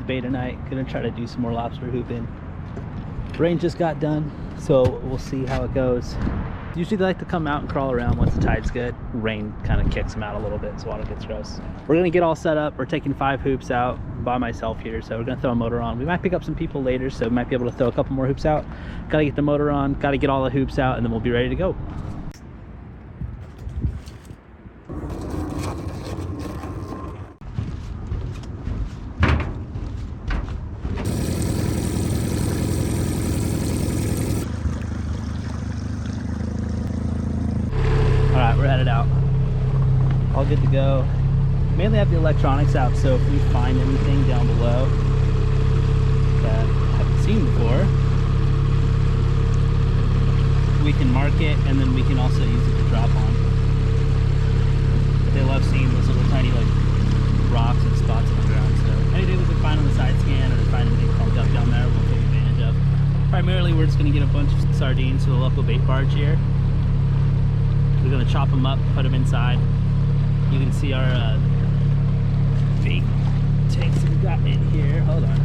bait tonight. Gonna try to do some more lobster hooping. Rain just got done, so we'll see how it goes. Usually they like to come out and crawl around once the tide's good. Rain kind of kicks them out a little bit, so water gets gross. We're gonna get all set up. We're taking 5 hoops out by myself here, so we're gonna throw a motor on. We might pick up some people later, so we might be able to throw a couple more hoops out. Gotta get the motor on, gotta get all the hoops out, and then we'll be ready to go. We're headed out. All good to go. Mainly have the electronics out, so if we find anything down below that I haven't seen before, we can mark it, and then we can also use it to drop on. They love seeing those little tiny like rocks and spots on the ground, so anything we can find on the side scan or find anything called up down there, we'll take advantage of. Primarily, we're just going to get a bunch of sardines to the local bait barge here. We're going to chop them up, put them inside. You can see our bait tanks that we got in here. Hold on.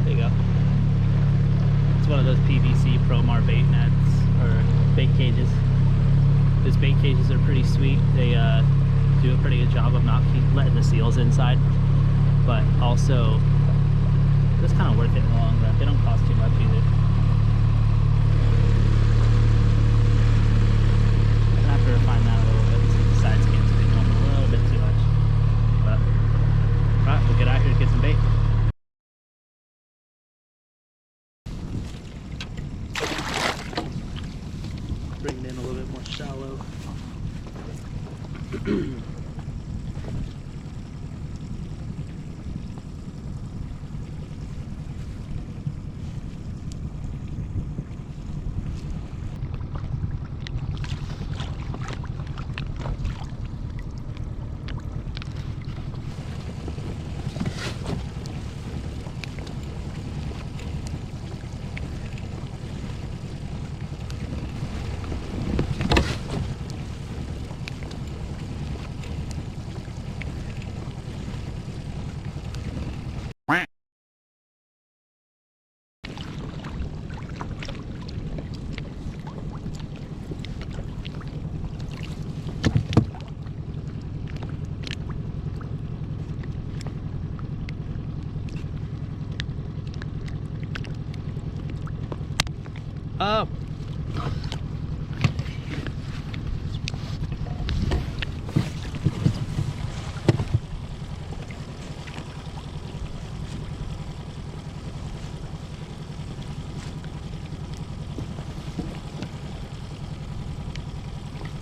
There you go. It's one of those PVC Promar bait nets, or bait cages. Those bait cages are pretty sweet. They do a pretty good job of not letting the seals inside, but also just kind of worth it in the long run. They don't cost too much either. Refine that a little bit. The side scan's going a little bit too much. But alright, we'll get out here to get some bait. Bring it in a little bit more shallow. Up.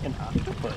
An octopus.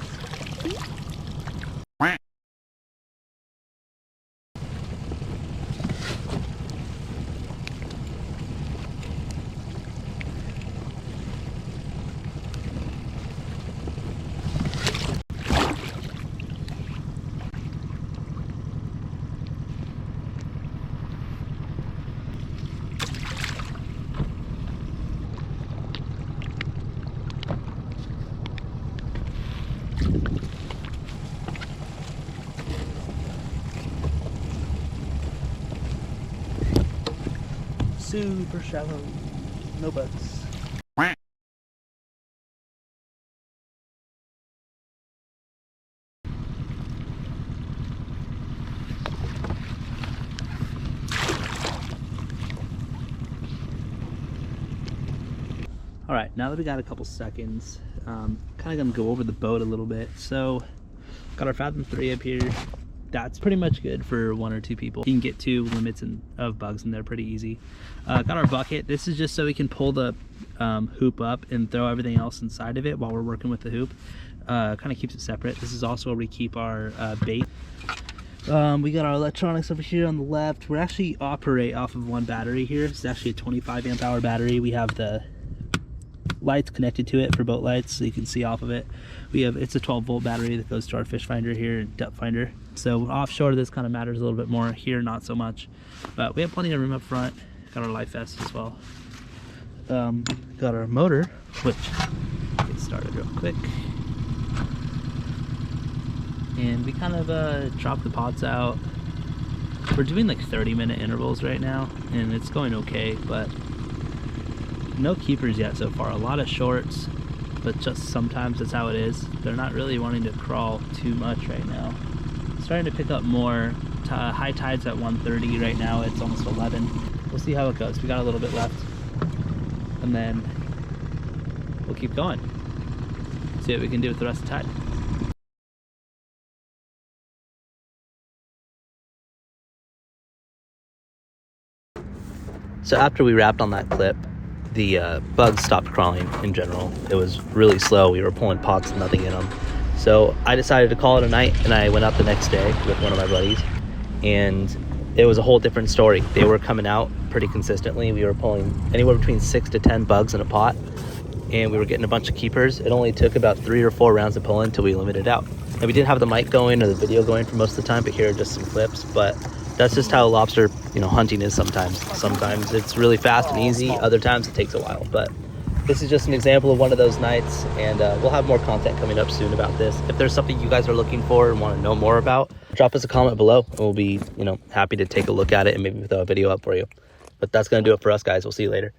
Super shallow, no bugs. All right, now that we got a couple seconds, kind of gonna go over the boat a little bit. So, got our Fathom 3 up here. That's pretty much good for 1 or 2 people. You can get 2 limits of bugs in there pretty easy. Got our bucket. This is just so we can pull the hoop up and throw everything else inside of it while we're working with the hoop. Kind of keeps it separate. This is also where we keep our bait. We got our electronics over here on the left. We actually operate off of 1 battery here. It's actually a 25 amp hour battery. We have the lights connected to it for boat lights, so you can see off of it. It's a 12 volt battery that goes to our fish finder here and depth finder. So offshore this kind of matters a little bit more. Here not so much, but we have plenty of room up front. Got our life vest as well. Got our motor, which get started real quick, and we kind of drop the pots out, We're doing like 30-minute intervals right now, and it's going okay, but no keepers yet so far. A lot of shorts, but just sometimes that's how it is. They're not really wanting to crawl too much right now. It's starting to pick up more. High tide's at 1:30 right now. It's almost 11. We'll see how it goes. We got a little bit left, and then we'll keep going. See what we can do with the rest of the tide. So after we wrapped on that clip, the bugs stopped crawling in general. It was really slow. We were pulling pots and nothing in them. So I decided to call it a night, and I went out the next day with one of my buddies, and it was a whole different story. They were coming out pretty consistently. We were pulling anywhere between 6 to 10 bugs in a pot, and we were getting a bunch of keepers. It only took about 3 or 4 rounds of pulling until we limited out. And we didn't have the mic going or the video going for most of the time, but here are just some clips. But that's just how lobster, hunting is sometimes. Sometimes it's really fast and easy. Other times it takes a while. But this is just an example of one of those nights, and we'll have more content coming up soon about this. If there's something you guys are looking for and want to know more about, drop us a comment below, and we'll be, happy to take a look at it and maybe throw a video up for you. But that's going to do it for us, guys. We'll see you later.